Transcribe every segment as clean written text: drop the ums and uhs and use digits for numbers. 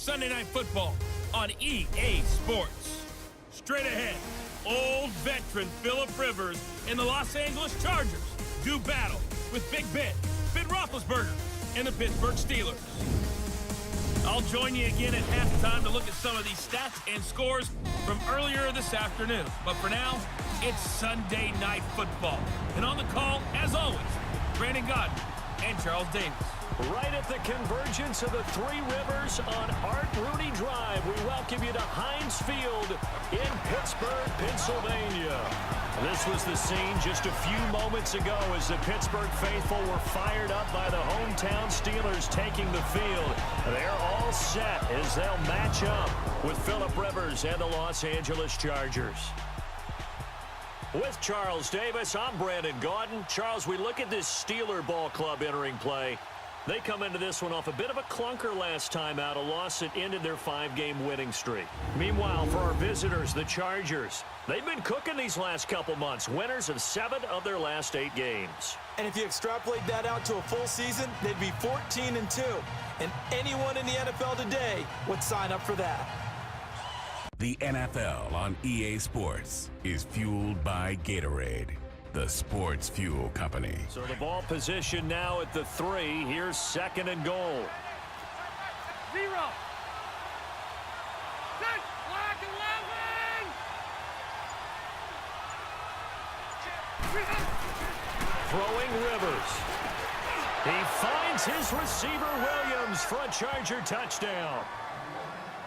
Sunday Night Football on EA Sports. Straight ahead, old veteran Phillip Rivers and the Los Angeles Chargers do battle with Big Ben, Roethlisberger, and the Pittsburgh Steelers. I'll join you again at halftime to look at some of these stats and scores from earlier this afternoon. But for now, it's Sunday Night Football. And on the call, as always, Brandon Godden and Charles Davis. Right at the convergence of the Three Rivers on Art Rooney Drive, we welcome you to Heinz Field in Pittsburgh, Pennsylvania. This was the scene just a few moments ago as the Pittsburgh faithful were fired up by the hometown Steelers taking the field. They're all set as they'll match up with Phillip Rivers and the Los Angeles Chargers. With Charles Davis, I'm Brandon Godden. Charles, we look at this Steeler ball club entering play. They come into this one off a bit of a clunker last time out, a loss that ended their 5-game winning streak. Meanwhile, for our visitors, the Chargers, they've been cooking these last couple months, winners of 7 of their last 8 games. And if you extrapolate that out to a full season, they'd be 14-2. And anyone in the NFL today would sign up for that. The NFL on EA Sports is fueled by Gatorade, the sports fuel company. So the ball position now at the 3. Here's 2nd and goal. 0. Set. Black 11. Throwing Rivers. He finds his receiver Williams for a Charger touchdown.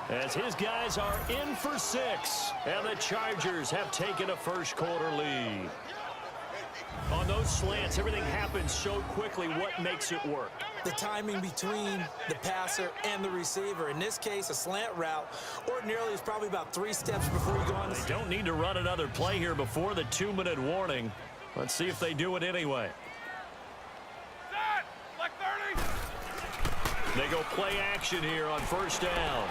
As his guys are in for 6, and the Chargers have taken a first quarter lead. On those slants, everything happens so quickly. What makes it work? The timing between the passer and the receiver. In this case, a slant route ordinarily is probably about 3 steps before you go on the They don't need to run another play here before the 2-minute warning. Let's see if they do it anyway. Set. Black 30. They go play action here on first down.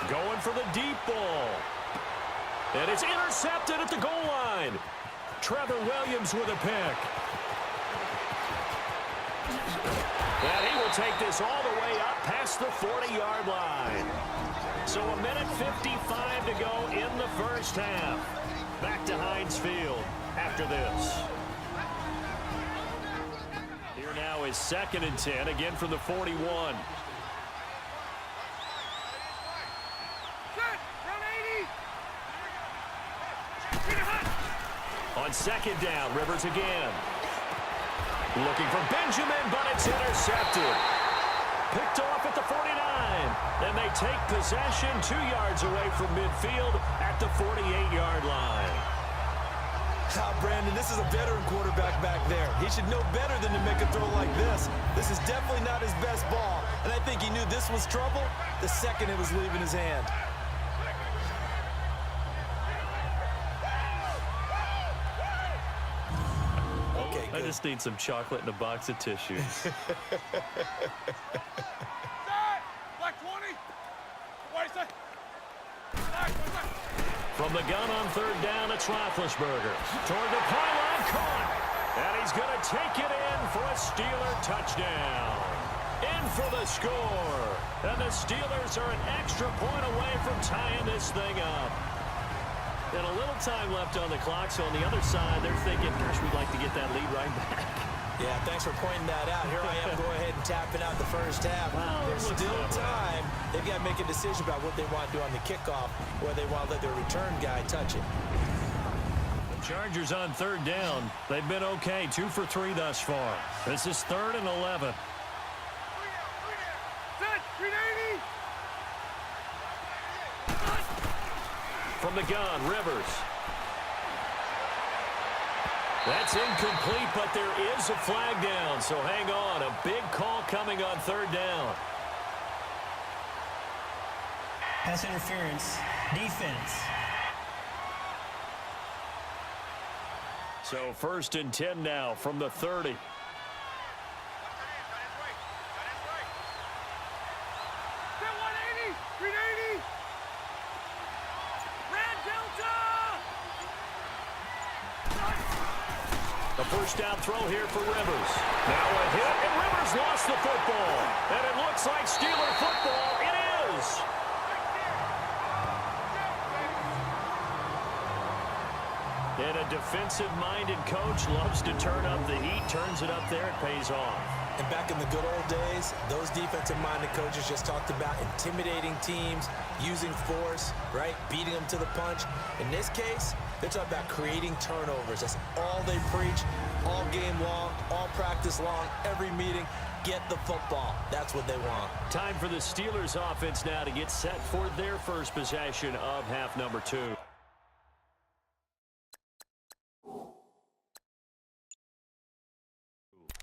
Going for the deep ball. And it's intercepted at the goal line. Trevor Williams with a pick. And he will take this all the way up past the 40-yard line. So 1:55 to go in the first half. Back to Heinz Field after this. Here now is 2nd and 10, again from the 41. On 2nd down, Rivers again. Looking for Benjamin, but it's intercepted. Picked off at the 49. And they take possession 2 yards away from midfield at the 48-yard line. Brandon, this is a veteran quarterback back there. He should know better than to make a throw like this. This is definitely not his best ball. And I think he knew this was trouble the second it was leaving his hand. I just need some chocolate and a box of tissues. Black 20. From the gun on 3rd down, it's Roethlisberger. Toward the pylon, caught. And he's going to take it in for a Steeler touchdown. In for the score. And the Steelers are an extra point away from tying this thing up. And a little time left on the clock, so on the other side, they're thinking, gosh, we'd like to get that lead right back. Yeah, thanks for pointing that out. Here I am, go ahead and tapping out the first half. Well, there's still time. They've got to make a decision about what they want to do on the kickoff, whether they want to let their return guy touch it. The Chargers on 3rd down. They've been okay, 2 for 3 thus far. This is 3rd and 11. Set. 380. From the gun, Rivers. That's incomplete, but there is a flag down, so hang on. A big call coming on 3rd down. Pass interference, defense. So 1st and 10 now from the 30. A first down throw here for Rivers. Now a hit, and Rivers lost the football. And it looks like Steeler football defensive-minded coach loves to turn up the heat, turns it up there, it pays off. And back in the good old days, those defensive-minded coaches just talked about intimidating teams, using force, right, beating them to the punch. In this case, they're talking about creating turnovers. That's all they preach, all game long, all practice long, every meeting. Get the football. That's what they want. Time for the Steelers offense now to get set for their first possession of half number 2.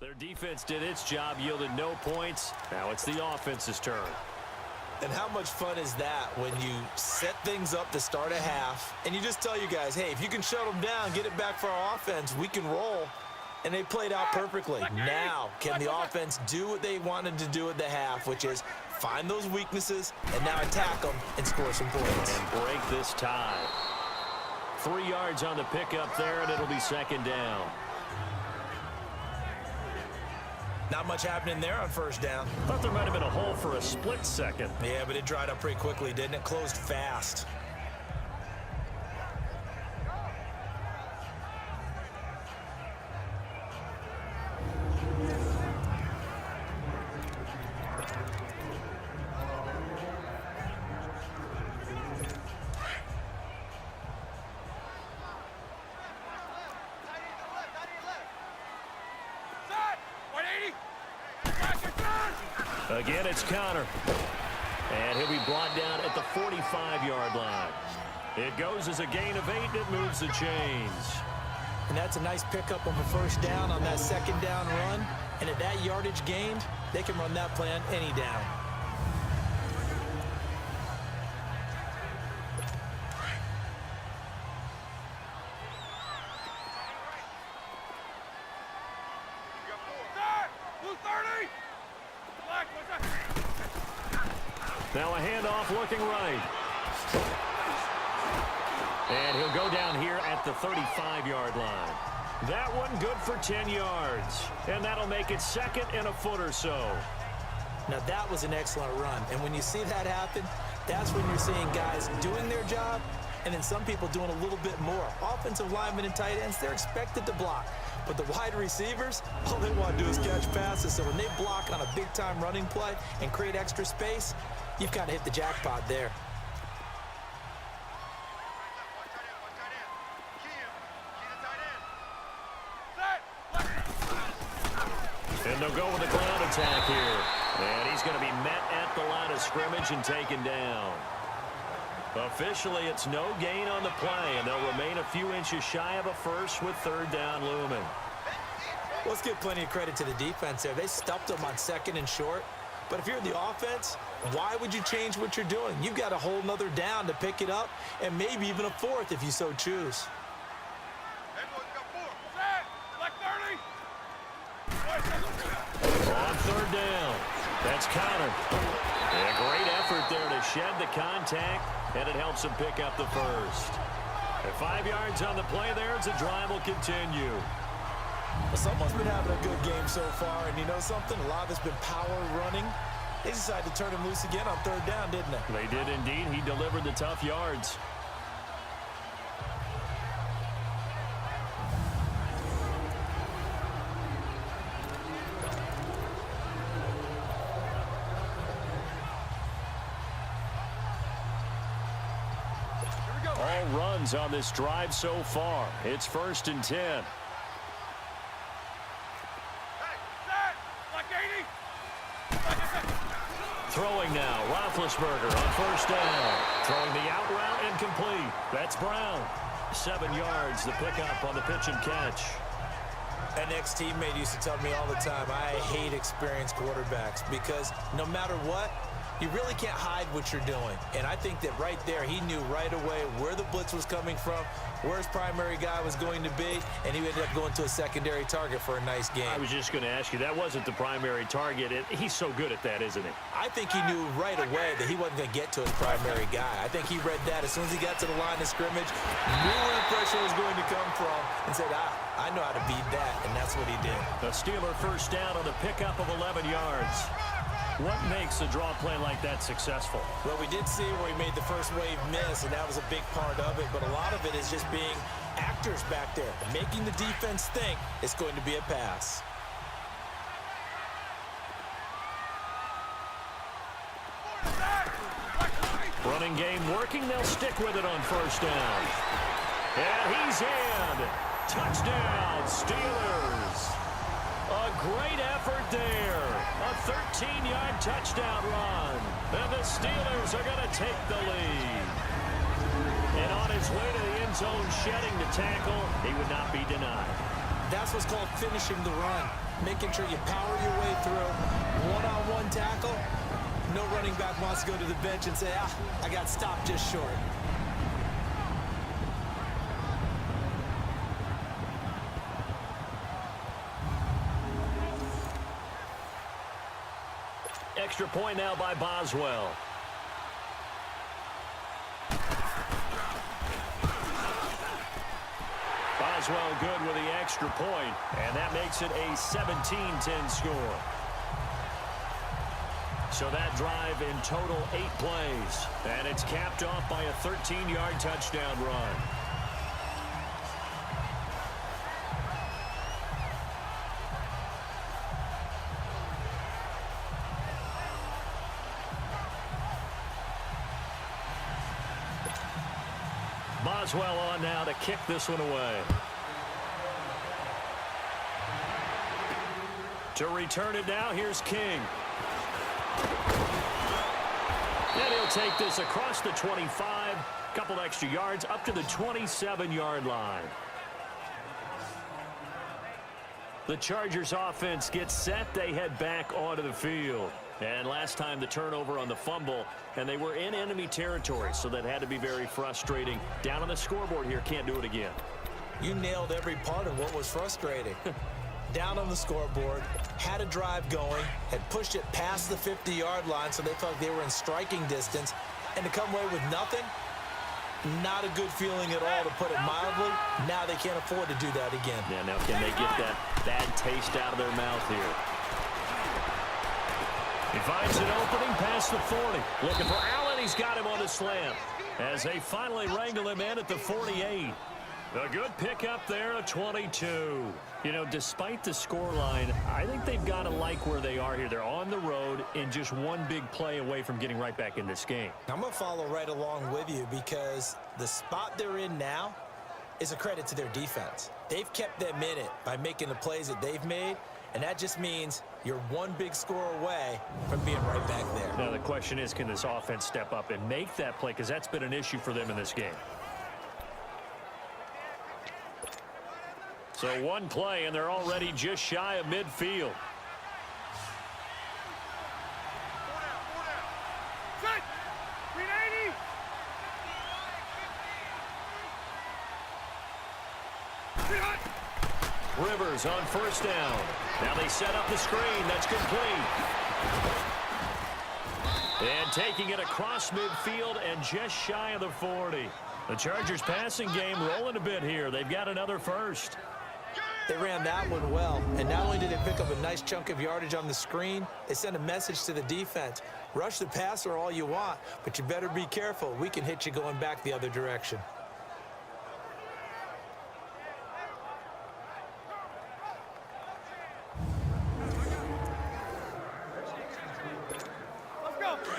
Their defense did its job, yielded no points. Now it's the offense's turn. And how much fun is that when you set things up to start a half, and you just tell you guys, hey, if you can shut them down, get it back for our offense, we can roll. And they played out perfectly. Now, can the offense do what they wanted to do at the half, which is find those weaknesses and now attack them and score some points. And break this tie. 3 yards on the pickup there, and it'll be second down. Not much happening there on first down. Thought there might have been a hole for a split second. Yeah, but it dried up pretty quickly, didn't it? Closed fast. Again, it's Connor. And he'll be brought down at the 45-yard line. It goes as a gain of 8, and it moves the chains. And that's a nice pickup of a first down on that second down run. And at that yardage gained, they can run that play on any down. Now a handoff looking right. And he'll go down here at the 35-yard line. That one good for 10 yards. And that'll make it second and a foot or so. Now that was an excellent run. And when you see that happen, that's when you're seeing guys doing their job and then some people doing a little bit more. Offensive linemen and tight ends, they're expected to block. But the wide receivers, all they want to do is catch passes. So when they block on a big-time running play and create extra space, you've got to hit the jackpot there. And they'll go with a ground attack here. And he's going to be met at the line of scrimmage and taken down. Officially, it's no gain on the play, and they'll remain a few inches shy of a first with third down looming. Let's give plenty of credit to the defense there. They stuffed them on second and short. But if you're the offense, why would you change what you're doing? You've got a whole nother down to pick it up, and maybe even a fourth if you so choose. On third down, that's Connor. And a great effort there to shed the contact, and it helps him pick up the first. And 5 yards on the play there as the drive will continue. Well, someone's been having a good game so far, and you know something? A lot of it's been power running. They decided to turn him loose again on third down, didn't they? They did indeed. He delivered the tough yards. All runs on this drive so far. It's 1st and 10. Throwing now, Roethlisberger on first down. Throwing the out route and complete. That's Brown. 7 yards, the pickup on the pitch and catch. An ex-teammate used to tell me all the time, I hate experienced quarterbacks because no matter what, you really can't hide what you're doing. And I think that right there, he knew right away where the blitz was coming from, where his primary guy was going to be, and he ended up going to a secondary target for a nice game. I was just going to ask you, that wasn't the primary target. He's so good at that, isn't he? I think he knew right away that he wasn't going to get to his primary guy. I think he read that as soon as he got to the line of scrimmage, knew where the pressure was going to come from, and said, I know how to beat that, and that's what he did. The Steeler first down on the pickup of 11 yards. What makes a draw play like that successful? Well, we did see where he made the first wave miss, and that was a big part of it. But a lot of it is just being actors back there, making the defense think it's going to be a pass. Running game working. They'll stick with it on first down. And he's in. Touchdown, Steelers. A great effort there. A 13-yard touchdown run. And the Steelers are going to take the lead. And on his way to the end zone, shedding the tackle, he would not be denied. That's what's called finishing the run. Making sure you power your way through. One-on-one tackle. No running back wants to go to the bench and say, I got stopped just short. Extra point now by Boswell. Boswell good with the extra point, and that makes it a 17-10 score. So that drive in total 8 plays, and it's capped off by a 13-yard touchdown run. Boswell on now to kick this one away. To return it now, here's King. And he'll take this across the 25, couple extra yards, up to the 27-yard line. The Chargers offense gets set. They head back onto the field. And last time the turnover on the fumble, and they were in enemy territory, so that had to be very frustrating. Down on the scoreboard here, can't do it again. You nailed every part of what was frustrating. Down on the scoreboard, had a drive going, had pushed it past the 50-yard line, so they felt they were in striking distance, and to come away with nothing, not a good feeling at all, to put it mildly. Now they can't afford to do that again. Yeah, now can they get that bad taste out of their mouth here? He finds an opening past the 40. Looking for Allen. He's got him on the slant as they finally wrangle him in at the 48. A good pickup there, a 22. You know, despite the scoreline, I think they've got to like where they are here. They're on the road and just one big play away from getting right back in this game. I'm going to follow right along with you because the spot they're in now is a credit to their defense. They've kept them in it by making the plays that they've made, and that just means you're one big score away from being right back there. Now the question is, can this offense step up and make that play? Because that's been an issue for them in this game. So one play, and they're already just shy of midfield. Set! 380! Rivers on first down. Now they set up the screen. That's complete. And taking it across midfield and just shy of the 40. The Chargers passing game rolling a bit here. They've got another first. They ran that one well, and not only did they pick up a nice chunk of yardage on the screen, they sent a message to the defense. Rush the passer all you want, but you better be careful. We can hit you going back the other direction.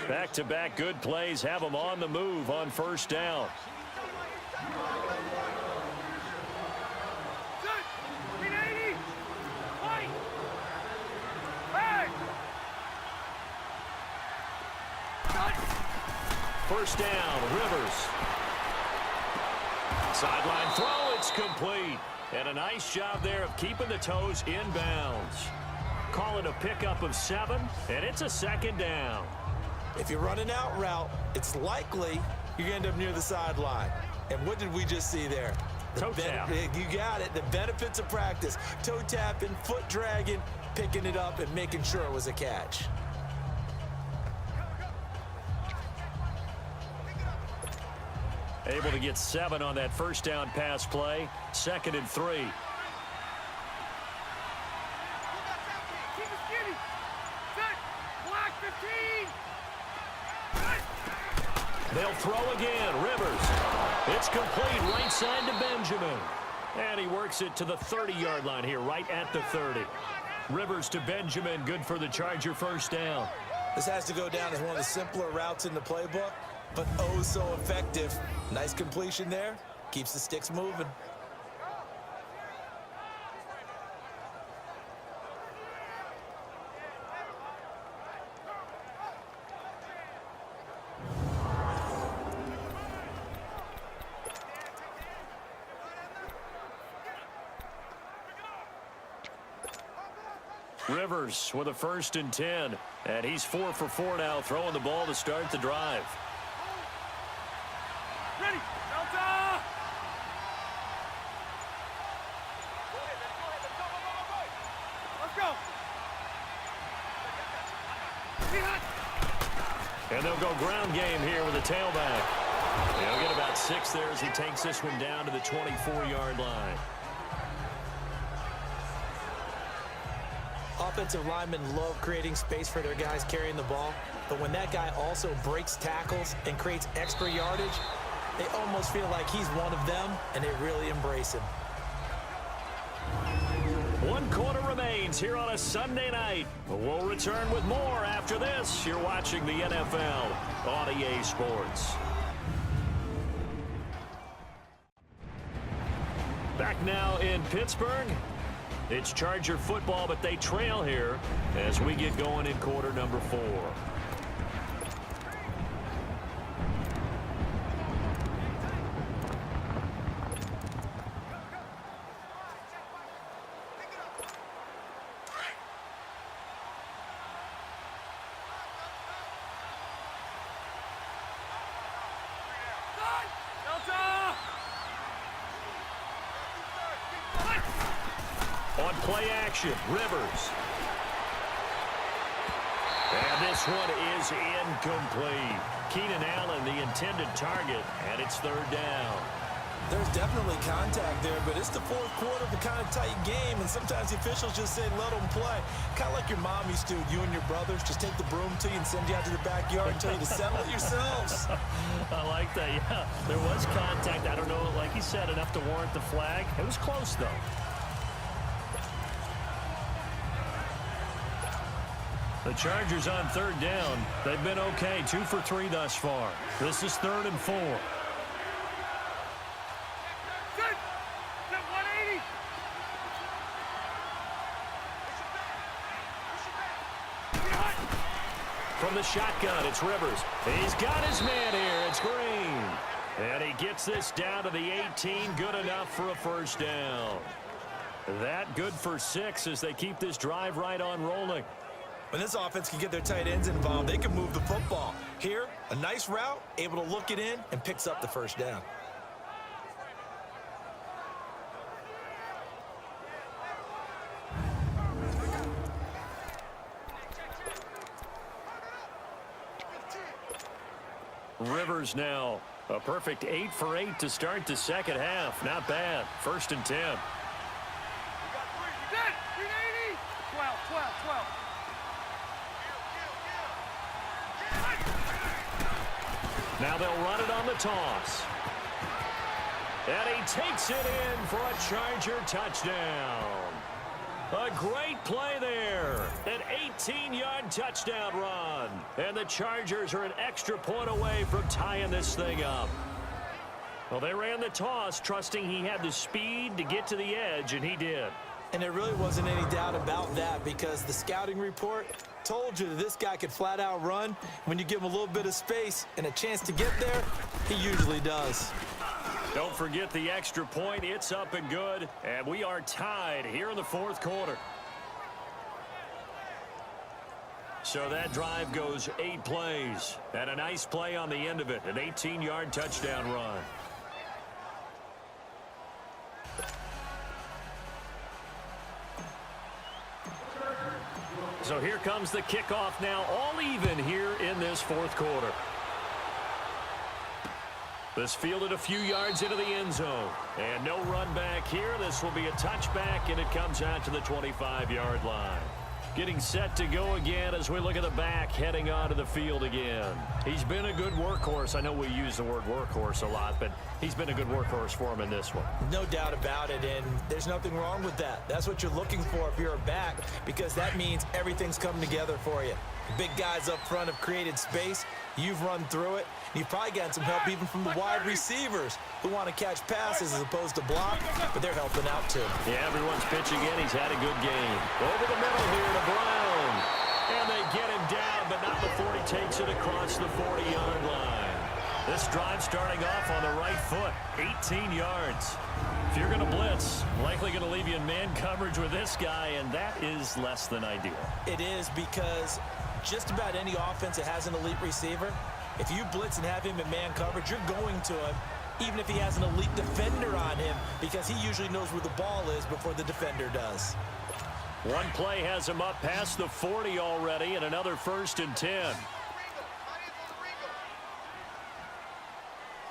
Back-to-back good plays have them on the move on first down. First down, Rivers. Sideline throw, it's complete. And a nice job there of keeping the toes in bounds. Call it a pickup of 7, and it's a second down. If you're running out route, it's likely you're going to end up near the sideline. And what did we just see there? Toe tap. You got it. The benefits of practice. Toe tapping, foot dragging, picking it up, and making sure it was a catch. Able to get 7 on that first down pass play. 2nd and 3. Keep it skinny. Set. Black 15. They'll throw again. Rivers. It's complete right side to Benjamin. And he works it to the 30-yard line here, right at the 30. Rivers to Benjamin, good for the Charger first down. This has to go down as one of the simpler routes in the playbook, but oh so effective. Nice completion there. Keeps the sticks moving. Rivers with a 1st and 10. And he's 4 for 4 now, throwing the ball to start the drive. Ready. Delta. Let's go. And they'll go ground game here with a tailback. He'll get about 6 there as he takes this one down to the 24-yard line. Offensive linemen love creating space for their guys carrying the ball, but when that guy also breaks tackles and creates extra yardage, they almost feel like he's one of them, and they really embrace him. 1 quarter remains here on a Sunday night. We'll return with more after this. You're watching the NFL on EA Sports. Back now in Pittsburgh. It's Charger football, but they trail here as we get going in quarter number 4. On play action, Rivers. And this one is incomplete. Keenan Allen, the intended target, and it's 3rd down. There's definitely contact there, but it's the 4th quarter of a kind of tight game, and sometimes the officials just say let them play. Kind of like your mom used to, you and your brothers, just take the broom to you and send you out to the backyard and tell you to settle it yourselves. I like that, yeah. There was contact. I don't know, like he said, enough to warrant the flag. It was close, though. The Chargers on 3rd down. They've been okay, 2 for 3 thus far. This is 3rd and 4. Set 180. From the shotgun, it's Rivers. He's got his man here. It's Green. And he gets this down to the 18. Good enough for a first down. That good for 6 as they keep this drive right on rolling. When this offense can get their tight ends involved, they can move the football. Here, a nice route, able to look it in, and picks up the first down. Rivers now a perfect 8 for 8 to start the second half. Not bad. 1st and 10. Set 380. 12, 12, 12. Now they'll run it on the toss. And he takes it in for a Charger touchdown. A great play there. An 18-yard touchdown run. And the Chargers are an extra point away from tying this thing up. Well, they ran the toss, trusting he had the speed to get to the edge, and he did. And there really wasn't any doubt about that because the scouting report told you that this guy could flat out run. When you give him a little bit of space and a chance to get there, he usually does. Don't forget the extra point. It's up and good, and we are tied here in the 4th quarter. So that drive goes 8 plays, and a nice play on the end of it, an 18-yard touchdown run. So here comes the kickoff now, all even here in this 4th quarter. This fielded a few yards into the end zone. And no run back here. This will be a touchback, and it comes out to the 25-yard line. getting set to go again as we look at the back heading onto the field again. He's been a good workhorse. I know we use the word workhorse a lot, but he's been a good workhorse for him in this one. No doubt about it, and there's nothing wrong with that. That's what you're looking for if you're a back, because that means everything's coming together for you. The big guys up front have created space. You've run through it. You've probably gotten some help even from the wide receivers who want to catch passes as opposed to block, but they're helping out too. Yeah, everyone's pitching in. He's had a good game. Over the middle here to Brown. And they get him down, but not before he takes it across the 40-yard line. This drive starting off on the right foot, 18 yards. If you're going to blitz, likely going to leave you in man coverage with this guy, and that is less than ideal. It is, because just about any offense that has an elite receiver, if you blitz and have him in man coverage, you're going to him, even if he has an elite defender on him, because he usually knows where the ball is before the defender does. One play has him up past the 40 already, and another 1st and 10.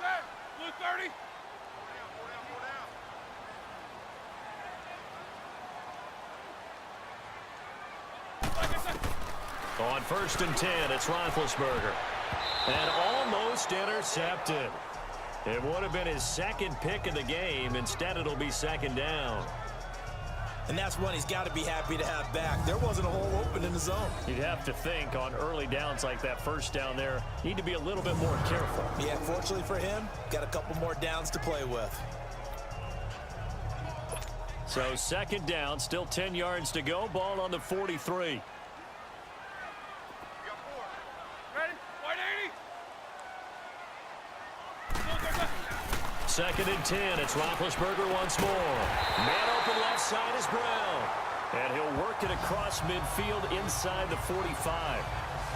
Set. Blue 30. On 1st and 10, it's Roethlisberger. And almost intercepted. It would have been his second pick of the game. Instead, it'll be 2nd down. And that's one he's got to be happy to have back. There wasn't a hole open in the zone. You'd have to think on early downs like that, 1st down there, need to be a little bit more careful. Yeah, fortunately for him, got a couple more downs to play with. So 2nd down, still 10 yards to go. Ball on the 43. Ready? White 80. 2nd and 10. It's Roethlisberger once more. Man open left side is Brown. And he'll work it across midfield inside the 45.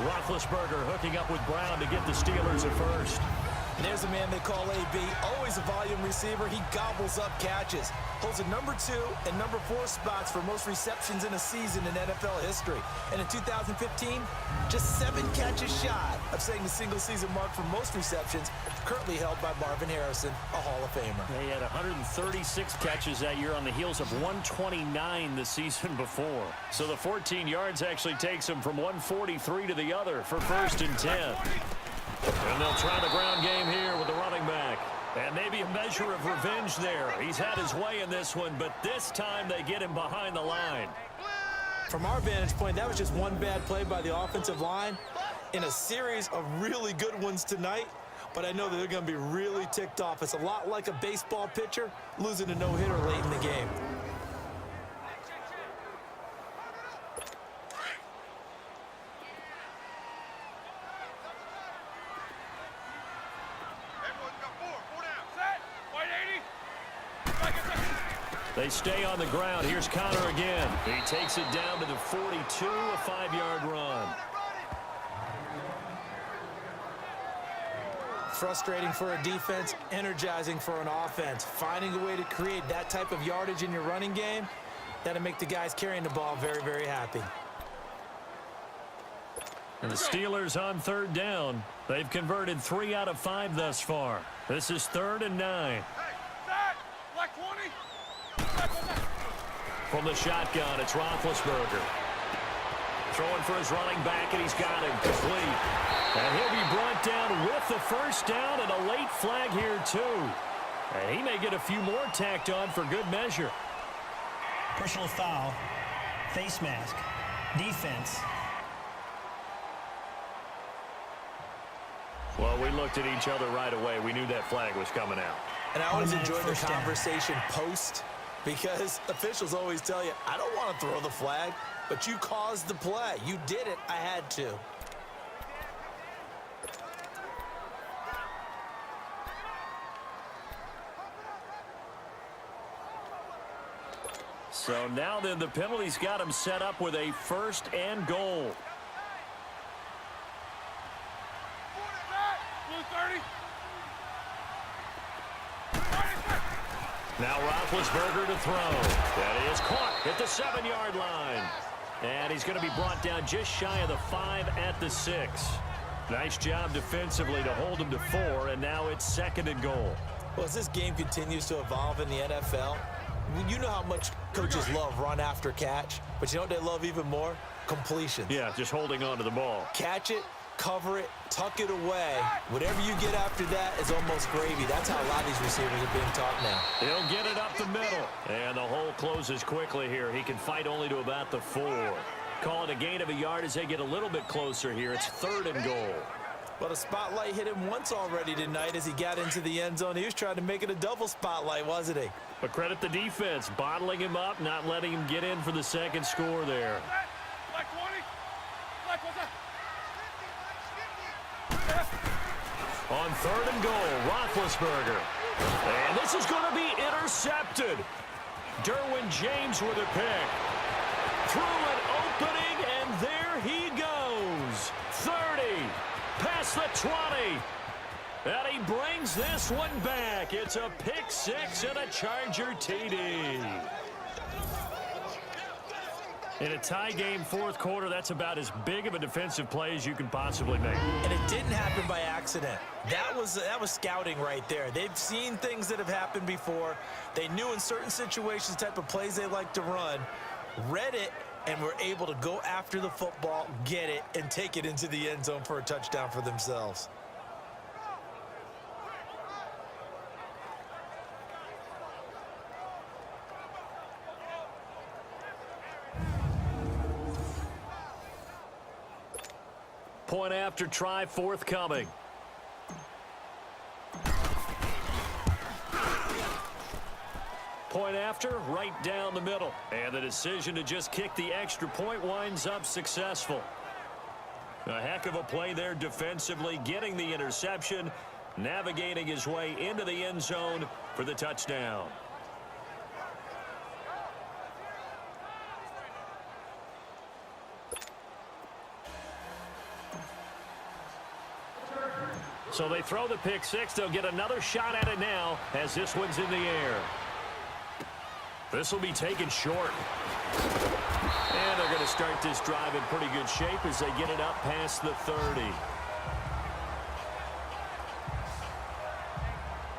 Roethlisberger hooking up with Brown to get the Steelers a first. And there's a man they call AB, always a volume receiver. He gobbles up catches. Holds a number 2 and number 4 spots for most receptions in a season in NFL history. And in 2015, just 7 catches shy of setting the single-season mark for most receptions, currently held by Marvin Harrison, a Hall of Famer. He had 136 catches that year on the heels of 129 the season before. So the 14 yards actually takes him from 143 to the other for 1st and 10. And they'll try the ground game here with the running back. And maybe a measure of revenge there. He's had his way in this one, but this time they get him behind the line. From our vantage point, that was just one bad play by the offensive line in a series of really good ones tonight. But I know that they're going to be really ticked off. It's a lot like a baseball pitcher losing a no-hitter late in the game. They stay on the ground. Here's Connor again. He takes it down to the 42, a 5-yard run. Frustrating for a defense, energizing for an offense. Finding a way to create that type of yardage in your running game, that'll make the guys carrying the ball very, very happy. And the Steelers on 3rd down. They've converted 3 out of 5 thus far. This is 3rd and 9. Black 20. From the shotgun, it's Roethlisberger. Throwing for his running back, and he's got him complete. And he'll be brought down with the 1st down and a late flag here, too. And he may get a few more tacked on for good measure. Personal foul. Face mask. Defense. Well, we looked at each other right away. We knew that flag was coming out. And I always enjoy the 1-minute conversation post, because officials always tell you, I don't want to throw the flag, but you caused the play. You did it. I had to. So now then the penalty's got him set up with a 1st and goal. Blue 30. Now Roethlisberger to throw. That is caught at the 7-yard line. And he's going to be brought down just shy of the 5 at the 6. Nice job defensively to hold him to 4, and now it's 2nd and goal. Well, as this game continues to evolve in the NFL, you know how much coaches love run after catch, but you know what they love even more? completions. Yeah, just holding on to the ball. Catch it, cover it, tuck it away. Whatever you get after that is almost gravy. That's how a lot of these receivers are being taught now. He'll get it up the middle. And the hole closes quickly here. He can fight only to about the 4. Call it a gain of a yard as they get a little bit closer here. It's 3rd and goal. But a spotlight hit him once already tonight as he got into the end zone. He was trying to make it a double spotlight, wasn't he? But credit the defense, bottling him up, not letting him get in for the second score there. Black 20. Black, what's that? On 3rd and goal, Roethlisberger. And this is going to be intercepted. Derwin James with a pick. Through an opening, and there he goes. 30, past the 20. And he brings this one back. It's a pick 6 and a Charger TD. In a tie game 4th quarter, that's about as big of a defensive play as you can possibly make. And it didn't happen by accident. That was scouting right there. They've seen things that have happened before. They knew in certain situations the type of plays they like to run, read it, and were able to go after the football, get it, and take it into the end zone for a touchdown for themselves. Point after try forthcoming. Point after, right down the middle. And the decision to just kick the extra point winds up successful. A heck of a play there defensively, getting the interception, navigating his way into the end zone for the touchdown. So they throw the pick 6. They'll get another shot at it now as this one's in the air. This will be taken short. And they're going to start this drive in pretty good shape as they get it up past the 30.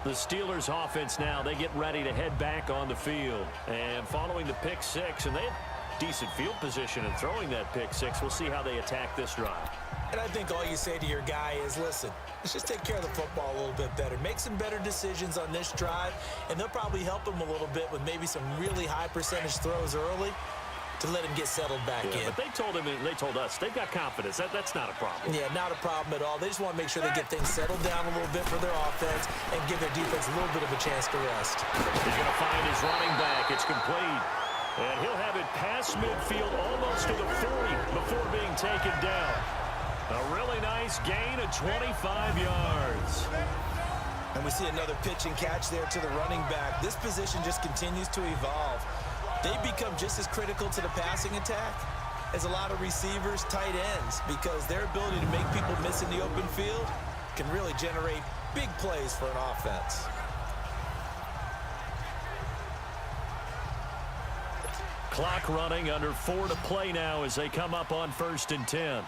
The Steelers offense now, they get ready to head back on the field. And following the pick 6, and they have decent field position in throwing that pick 6. We'll see how they attack this drive. And I think all you say to your guy is, listen, let's just take care of the football a little bit better. Make some better decisions on this drive, and they'll probably help him a little bit with maybe some really high percentage throws early to let him get settled back in. But they told us they've got confidence. That's not a problem. Yeah, not a problem at all. They just want to make sure they get things settled down a little bit for their offense and give their defense a little bit of a chance to rest. He's going to find his running back. It's complete. And he'll have it past midfield almost to the 40 before being taken down. A really nice gain of 25 yards. And we see another pitch and catch there to the running back. This position just continues to evolve. They become just as critical to the passing attack as a lot of receivers, tight ends, because their ability to make people miss in the open field can really generate big plays for an offense. Clock running, under 4 to play now as they come up on 1st and 10.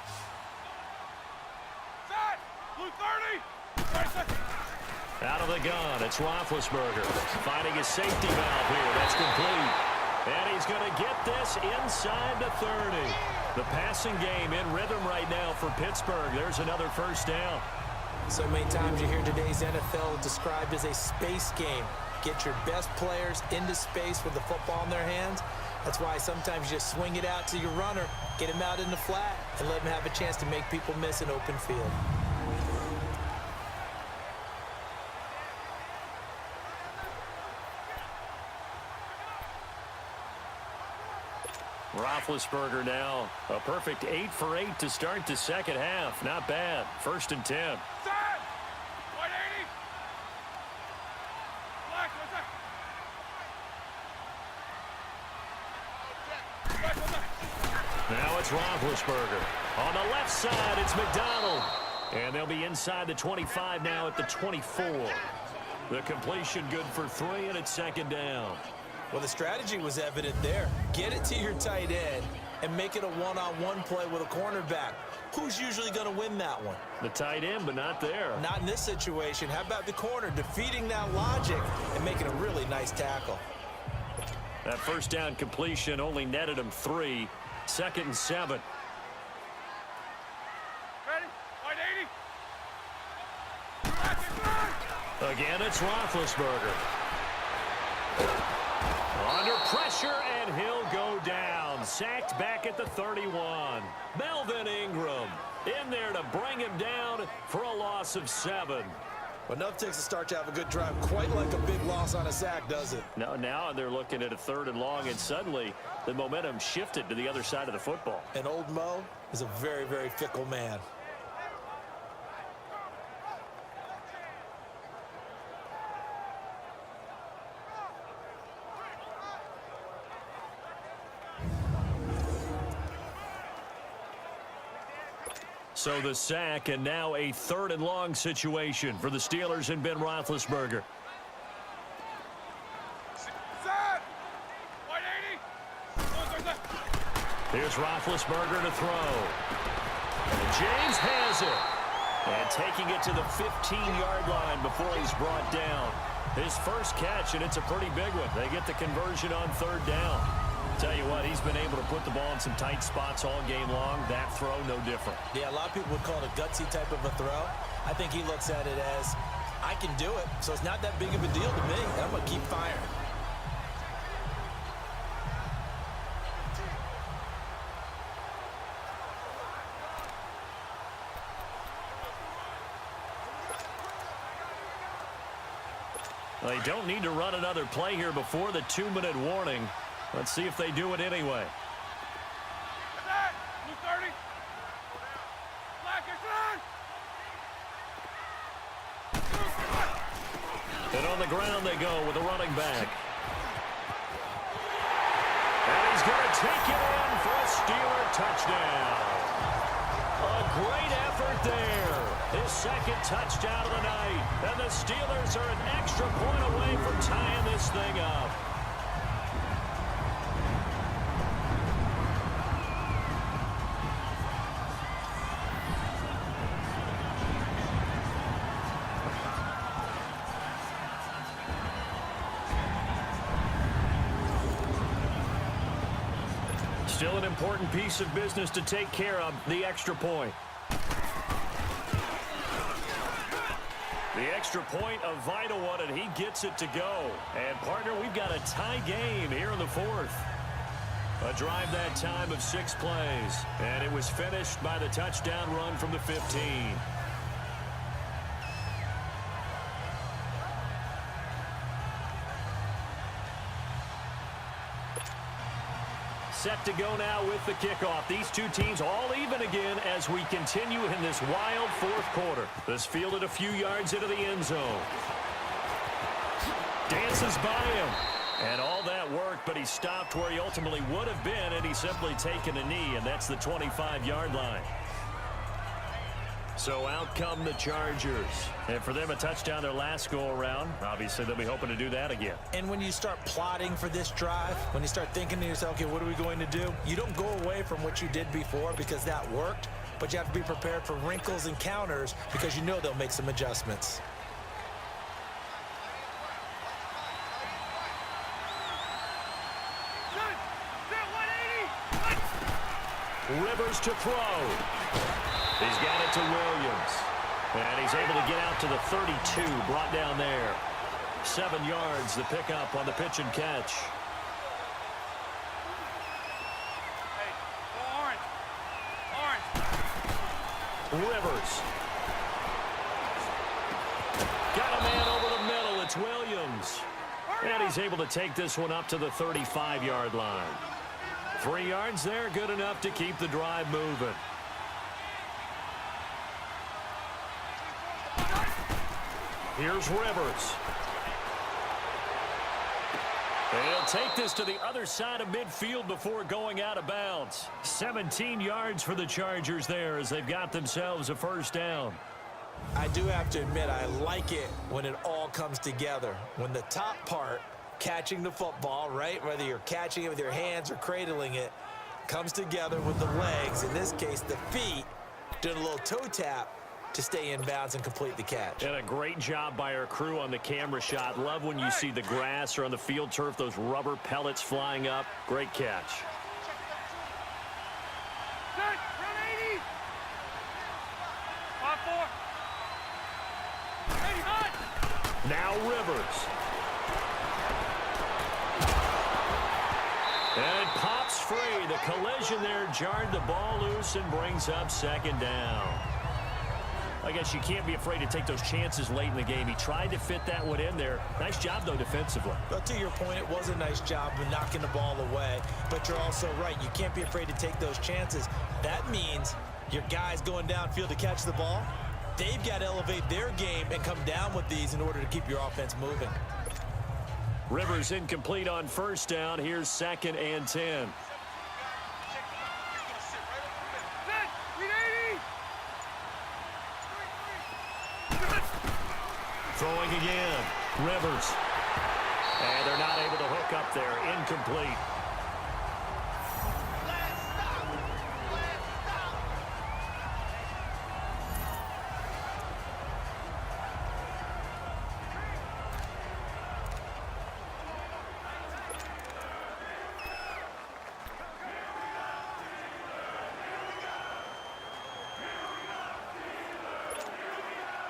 Blue 30. Out of the gun, it's Roethlisberger finding his safety valve here. That's complete. And he's going to get this inside the 30. The passing game in rhythm right now for Pittsburgh. There's another first down. So many times you hear today's NFL described as a space game. Get your best players into space with the football in their hands. That's why sometimes you just swing it out to your runner, get him out in the flat, and let him have a chance to make people miss an open field. Roethlisberger now, a perfect 8 for 8 to start the second half. Not bad. 1st and 10. White 80. Black, what's that? Now it's Roethlisberger. On the left side, it's McDonald. And they'll be inside the 25 now at the 24. The completion good for 3, and it's 2nd down. Well, the strategy was evident there. Get it to your tight end and make it a one-on-one play with a cornerback. Who's usually going to win that one? The tight end, but not there. Not in this situation. How about the corner defeating that logic and making a really nice tackle? That first down completion only netted him 3. 2nd and 7. Ready? Wide 80. Again, it's Roethlisberger. Under pressure, and he'll go down. Sacked back at the 31. Melvin Ingram in there to bring him down for a loss of 7. Well, enough takes a start to have a good drive. Quite like a big loss on a sack, does it? Now they're looking at a 3rd and long, and suddenly the momentum shifted to the other side of the football. And old Mo is a very, very fickle man. So the sack, and now a 3rd and long situation for the Steelers and Ben Roethlisberger. Set. Wide 80. Here's Roethlisberger to throw. And James has it. And taking it to the 15-yard line before he's brought down. His first catch, and it's a pretty big one. They get the conversion on 3rd down. Tell you what, he's been able to put the ball in some tight spots all game long. That throw, no different. Yeah, a lot of people would call it a gutsy type of a throw. I think he looks at it as, I can do it, so it's not that big of a deal to me. I'm going to keep firing. They don't need to run another play here before the 2-minute warning. Let's see if they do it anyway. Set. Blue 30. Black is on. And on the ground they go with a running back. And he's going to take it in for a Steeler touchdown. A great effort there. His 2nd touchdown of the night. And the Steelers are an extra point away from tying this thing up. Still an important piece of business to take care of, the extra point. The extra point, a vital one, and he gets it to go. And, partner, we've got a tie game here in the 4th. A drive that time of 6 plays, and it was finished by the touchdown run from the 15. Set to go now with the kickoff. These two teams all even again as we continue in this wild 4th quarter. This fielded a few yards into the end zone. Dances by him. And all that work, but he stopped where he ultimately would have been, and he's simply taken a knee, and that's the 25-yard line. So out come the Chargers. And for them, a touchdown their last go-around. Obviously, they'll be hoping to do that again. And when you start plotting for this drive, when you start thinking to yourself, okay, what are we going to do? You don't go away from what you did before because that worked, but you have to be prepared for wrinkles and counters because you know they'll make some adjustments. Rivers to throw. He's got it to Williams. And he's able to get out to the 32, brought down there. 7 yards, the pickup on the pitch and catch. Hey, go orange. Orange. Rivers. Got a man over the middle. It's Williams. And he's able to take this one up to the 35-yard line. 3 yards there, good enough to keep the drive moving. Here's Rivers. They'll take this to the other side of midfield before going out of bounds. 17 yards for the Chargers there as they've got themselves a 1st down. I do have to admit, I like it when it all comes together. When the top part, catching the football, right, whether you're catching it with your hands or cradling it, comes together with the legs, in this case the feet, doing a little toe tap to stay in bounds and complete the catch. And a great job by our crew on the camera shot. Love when you see the grass or on the field turf, those rubber pellets flying up. Great catch. Now Rivers. And it pops free. The collision there jarred the ball loose and brings up second down. I guess you can't be afraid to take those chances late in the game. He tried to fit that one in there. Nice job, though, defensively. But to your point, it was a nice job of knocking the ball away. But you're also right. You can't be afraid to take those chances. That means your guys going downfield to catch the ball, they've got to elevate their game and come down with these in order to keep your offense moving. Rivers incomplete on first down. Here's 2nd and 10. Throwing again. Rivers. And they're not able to hook up there. Incomplete.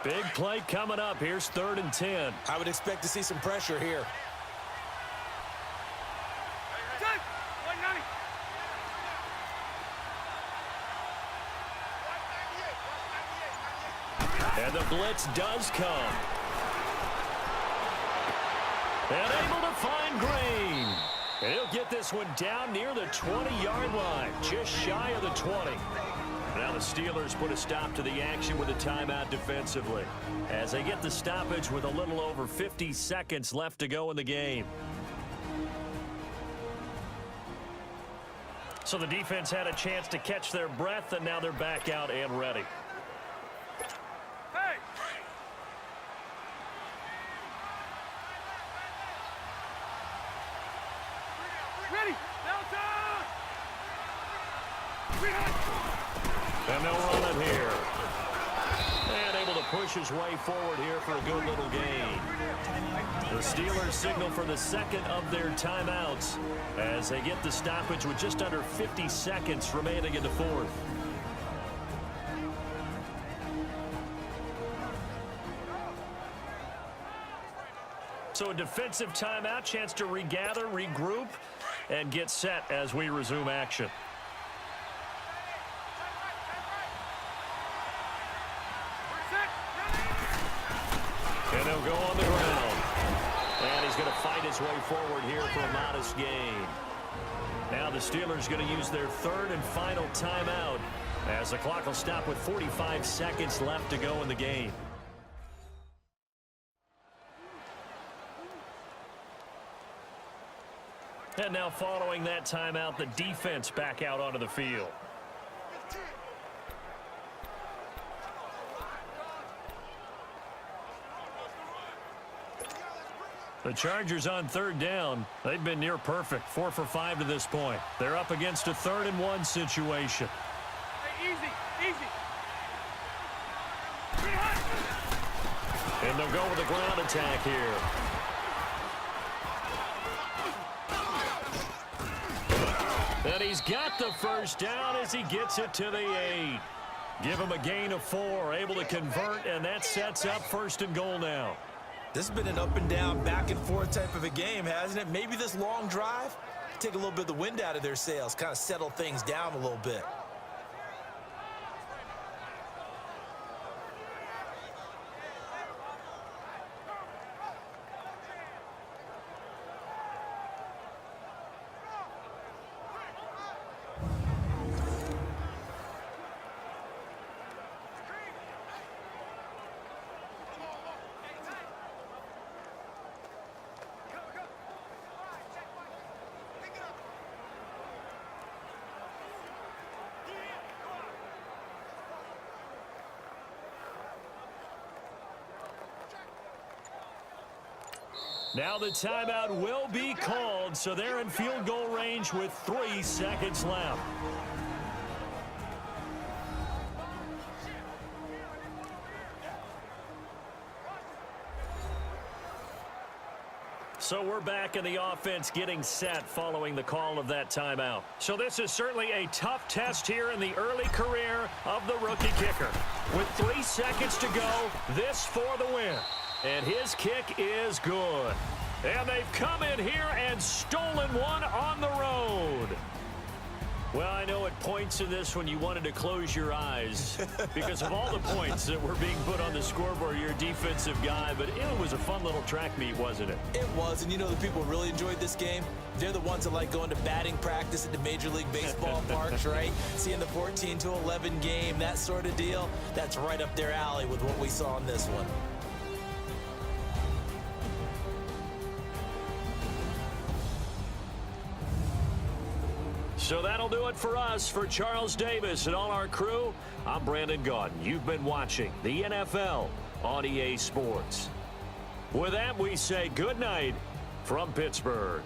Big play coming up. Here's 3rd and 10. I would expect to see some pressure here. And the blitz does come. And able to find Green. And he'll get this one down near the 20-yard line, just shy of the 20. Now the Steelers put a stop to the action with a timeout defensively as they get the stoppage with a little over 50 seconds left to go in the game. So the defense had a chance to catch their breath, and now they're back out and ready. Hey! Ready! Downtown! And they'll run it here. And able to push his way forward here for a good little gain. The Steelers signal for the second of their timeouts as they get the stoppage with just under 50 seconds remaining in the fourth. So a defensive timeout, chance to regather, regroup, and get set as we resume action. And they'll go on the ground. And he's going to fight his way forward here for a modest gain. Now the Steelers going to use their 3rd and final timeout as the clock will stop with 45 seconds left to go in the game. And now following that timeout, the defense back out onto the field. The Chargers on 3rd down. They've been near perfect, 4 for 5 to this point. They're up against a 3rd and 1 situation. Hey, easy, easy. And they'll go with a ground attack here. And he's got the first down as he gets it to the 8. Give him a gain of 4, able to convert, and that sets up 1st and goal now. This has been an up and down, back and forth type of a game, hasn't it? Maybe this long drive, take a little bit of the wind out of their sails, kind of settle things down a little bit. Now the timeout will be called, so they're in field goal range with 3 seconds left. So we're back in the offense getting set following the call of that timeout. So this is certainly a tough test here in the early career of the rookie kicker. With 3 seconds to go, this for the win. And his kick is good. And they've come in here and stolen one on the road. Well, I know at points in this when you wanted to close your eyes because of all the points that were being put on the scoreboard, you're a defensive guy, but it was a fun little track meet, wasn't it? It was, and you know the people who really enjoyed this game? They're the ones that like going to batting practice at the Major League Baseball parks, right? Seeing the 14-11 game, that sort of deal, that's right up their alley with what we saw in this one. So that'll do it for us. For Charles Davis and all our crew, I'm Brandon Gaudin. You've been watching the NFL on EA Sports. With that, we say good night from Pittsburgh.